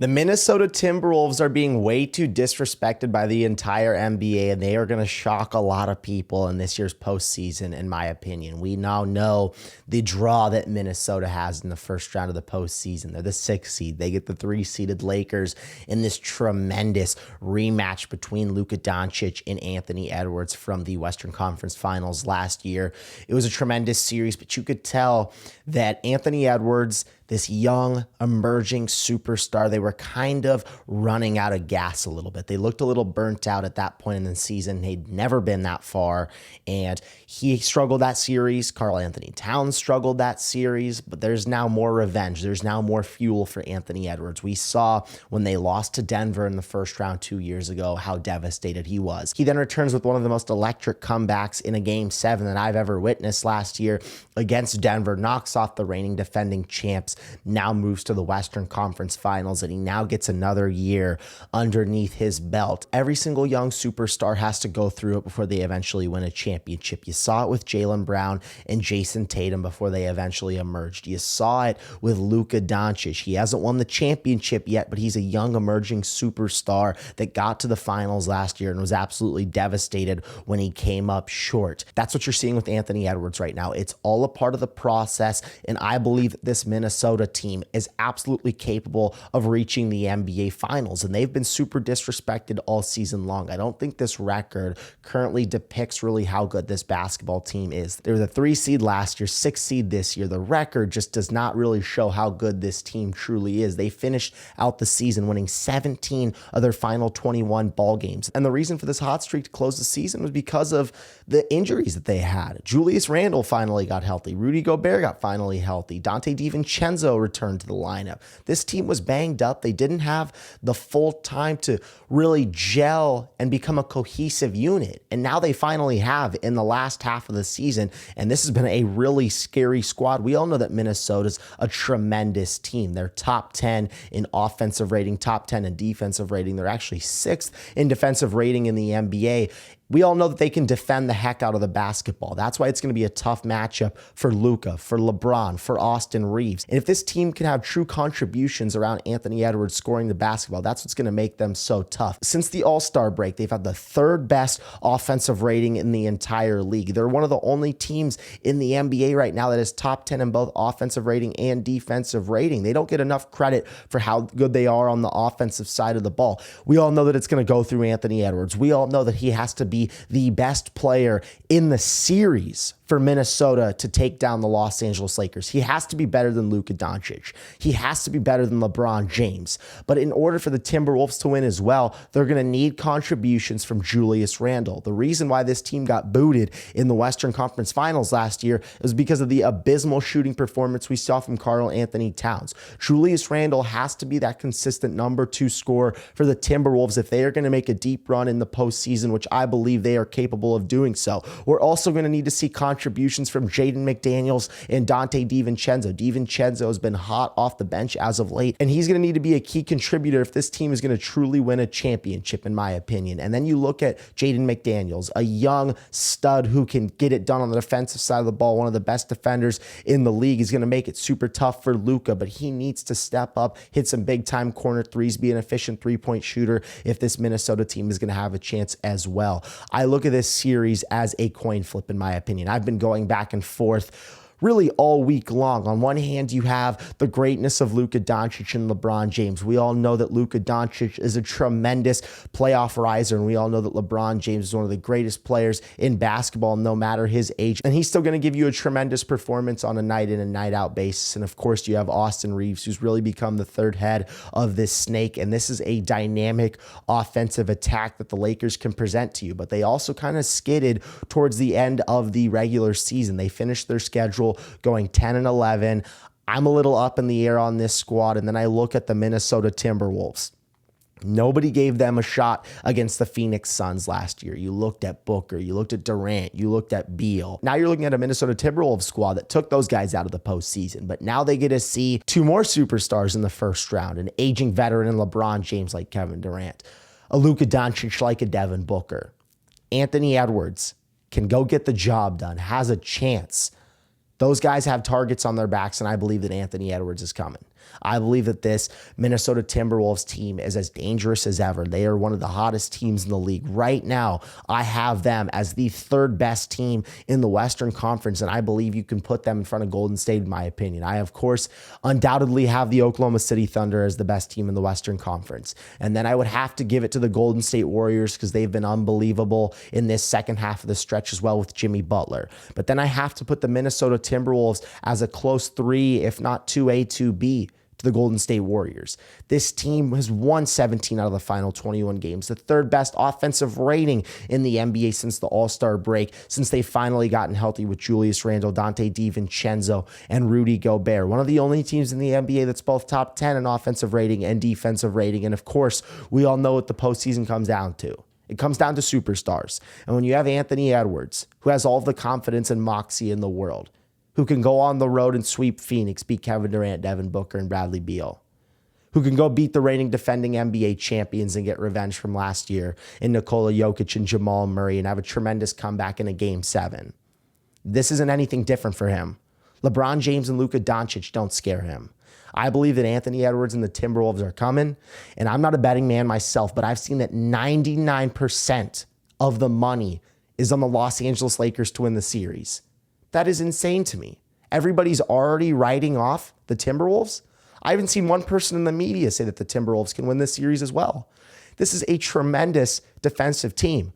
The Minnesota Timberwolves are being way too disrespected by the entire NBA, and they are going to shock a lot of people in this year's postseason, in my opinion. We now know the draw that Minnesota has in the first round of the postseason. They're the 6th seed. They get the 3-seeded Lakers in this tremendous rematch between Luka Doncic and Anthony Edwards from the Western Conference Finals last year. It was a tremendous series, but you could tell that Anthony Edwards, this young, emerging superstar, they were kind of running out of gas a little bit. They looked a little burnt out at that point in the season. They'd never been that far, and he struggled that series. Karl Anthony Towns struggled that series, but there's now more revenge. There's now more fuel for Anthony Edwards. We saw when they lost to Denver in the first round 2 years ago how devastated he was. He then returns with one of the most electric comebacks in a Game 7 that I've ever witnessed last year against Denver, knocks off the reigning defending champs, now moves to the Western Conference Finals, and he now gets another year underneath his belt. Every single young superstar has to go through it before they eventually win a championship. You saw it with Jaylen Brown and Jason Tatum before they eventually emerged. You saw it with Luka Doncic. He hasn't won the championship yet, but he's a young emerging superstar that got to the finals last year and was absolutely devastated when he came up short. That's what you're seeing with Anthony Edwards right now. It's all a part of the process, and I believe that this Minnesota team is absolutely capable of reaching the NBA Finals, and they've been super disrespected all season long. I don't think this record currently depicts really how good this basketball team is. They were the 3 seed last year, 6 seed this year. The record just does not really show how good this team truly is. They finished out the season winning 17 of their final 21 ball games, and the reason for this hot streak to close the season was because of the injuries that they had. Julius Randle finally got healthy. Rudy Gobert got finally healthy. Dante DiVincenzo returned to the lineup. This team was banged up. They didn't have the full time to really gel and become a cohesive unit. And now they finally have in the last half of the season. And this has been a really scary squad. We all know that Minnesota's a tremendous team. They're top 10 in offensive rating, top 10 in defensive rating. They're actually 6th in defensive rating in the NBA. We all know that they can defend the heck out of the basketball. That's why it's going to be a tough matchup for Luka, for LeBron, for Austin Reeves. And if this team can have true contributions around Anthony Edwards scoring the basketball, that's what's going to make them so tough. Since the All-Star break, they've had the 3rd best offensive rating in the entire league. They're one of the only teams in the NBA right now that is top 10 in both offensive rating and defensive rating. They don't get enough credit for how good they are on the offensive side of the ball. We all know that it's going to go through Anthony Edwards. We all know that he has to be the best player in the series for Minnesota to take down the Los Angeles Lakers. He has to be better than Luka Doncic. He has to be better than LeBron James. But in order for the Timberwolves to win as well, they're going to need contributions from Julius Randle. The reason why this team got booted in the Western Conference Finals last year was because of the abysmal shooting performance we saw from Karl Anthony Towns. Julius Randle has to be that consistent number 2 scorer for the Timberwolves if they are going to make a deep run in the postseason, which I believe they are capable of doing so. We're also going to need to see contributions from Jaden McDaniels and Dante DiVincenzo. DiVincenzo has been hot off the bench as of late, and he's going to need to be a key contributor if this team is going to truly win a championship, in my opinion. And then you look at Jaden McDaniels, a young stud who can get it done on the defensive side of the ball, one of the best defenders in the league. He's going to make it super tough for Luka, but he needs to step up, hit some big-time corner threes, be an efficient three-point shooter if this Minnesota team is going to have a chance as well. I look at this series as a coin flip, in my opinion. I've been going back and forth really all week long. On one hand, you have the greatness of Luka Doncic and LeBron James. We all know that Luka Doncic is a tremendous playoff riser, and we all know that LeBron James is one of the greatest players in basketball, no matter his age. And he's still going to give you a tremendous performance on a night in and night out basis. And of course, you have Austin Reeves, who's really become the 3rd head of this snake. And this is a dynamic offensive attack that the Lakers can present to you. But they also kind of skidded towards the end of the regular season. They finished their schedule going 10-11. I'm a little up in the air on this squad, and then I look at the Minnesota Timberwolves. Nobody gave them a shot against the Phoenix Suns last year. You looked at Booker, you looked at Durant, you looked at Beal. Now you're looking at a Minnesota Timberwolves squad that took those guys out of the postseason, but now they get to see 2 more superstars in the first round, an aging veteran in LeBron James like Kevin Durant, a Luka Doncic like a Devin Booker. Anthony Edwards can go get the job done, has a chance. Those guys have targets on their backs, and I believe that Anthony Edwards is coming. I believe that this Minnesota Timberwolves team is as dangerous as ever. They are one of the hottest teams in the league. Right now, I have them as the third best team in the Western Conference, and I believe you can put them in front of Golden State, in my opinion. I, of course, undoubtedly have the Oklahoma City Thunder as the best team in the Western Conference. And then I would have to give it to the Golden State Warriors because they've been unbelievable in this second half of the stretch as well with Jimmy Butler. But then I have to put the Minnesota Timberwolves as a close 3, if not 2A, 2B to the Golden State Warriors. This team has won 17 out of the final 21 games, the third best offensive rating in the NBA since the All-Star break, since they've finally gotten healthy with Julius Randle, Dante DiVincenzo, and Rudy Gobert. One of the only teams in the NBA that's both top 10 in offensive rating and defensive rating. And of course, we all know what the postseason comes down to. It comes down to superstars. And when you have Anthony Edwards, who has all of the confidence and moxie in the world, who can go on the road and sweep Phoenix, beat Kevin Durant, Devin Booker, and Bradley Beal, who can go beat the reigning defending NBA champions and get revenge from last year in Nikola Jokic and Jamal Murray and have a tremendous comeback in a Game 7. This isn't anything different for him. LeBron James and Luka Doncic don't scare him. I believe that Anthony Edwards and the Timberwolves are coming, and I'm not a betting man myself, but I've seen that 99% of the money is on the Los Angeles Lakers to win the series. That is insane to me. Everybody's already writing off the Timberwolves. I haven't seen one person in the media say that the Timberwolves can win this series as well. This is a tremendous defensive team.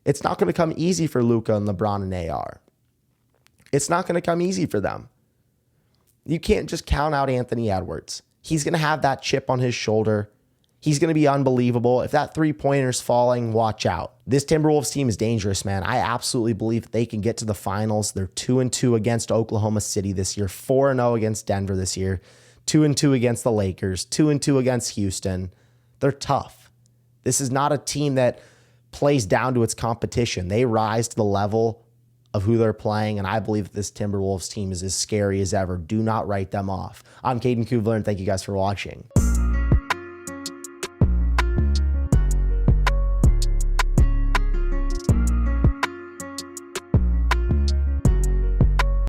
It's not going to come easy for Luka and LeBron and AR. It's not going to come easy for them. You can't just count out Anthony Edwards. He's going to have that chip on his shoulder. He's going to be unbelievable. If that three-pointer's falling, watch out. This Timberwolves team is dangerous, man. I absolutely believe that they can get to the finals. They're 2-2 against Oklahoma City this year, 4-0 against Denver this year, 2-2 against the Lakers, 2-2 against Houston. They're tough. This is not a team that plays down to its competition. They rise to the level of who they're playing, and I believe that this Timberwolves team is as scary as ever. Do not write them off. I'm Caden Kuvler, and thank you guys for watching.